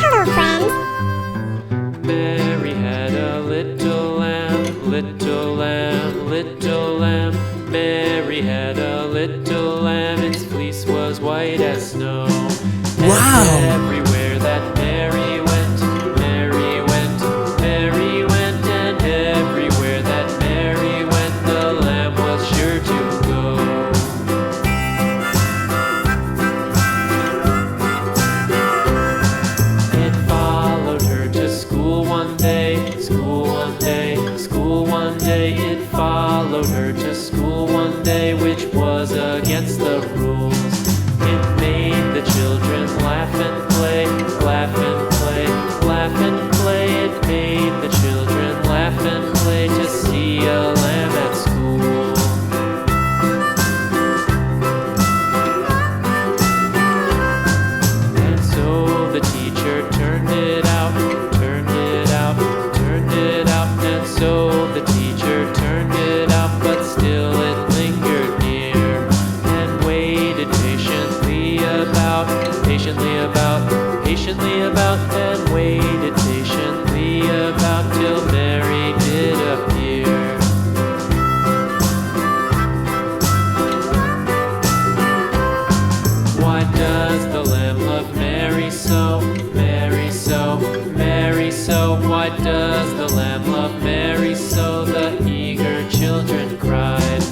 Hello, friends. Mary had a little lamb, little lamb, little lamb. Mary had a little lamb, its fleece was white as snow. Wow! And everywhere that Mary went, Mary went, Mary went, and everywhere that Mary went, the lamb was sure to go. It followed her to school one day, school one day, school one day. It followed her to school one day, which was against the rules. It made the children laugh and play, laugh and play, laugh and play. It made the children laugh and play to see a lamb at school. And so the teacher turned it out, turned it out, turned it out. And so the teacher turned it out, but still it lingered near and waited patiently about, patiently about, patiently about, and waited patiently about till Mary did appear. Why does the lamb love Mary so, Mary so, Mary so? Why does the lamb love Mary so? The eager children cried.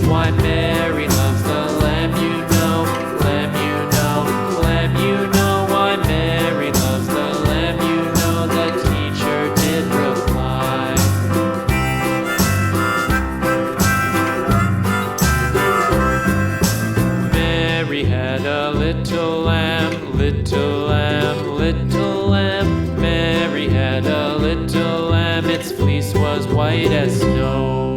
Why Mary loves the lamb, you know, lamb, you know, lamb, you know. Why Mary loves the lamb, you know, the teacher did reply. Mary had a little lamb, little lamb, little lamb. Mary had a little lamb, its fleece was white as snow.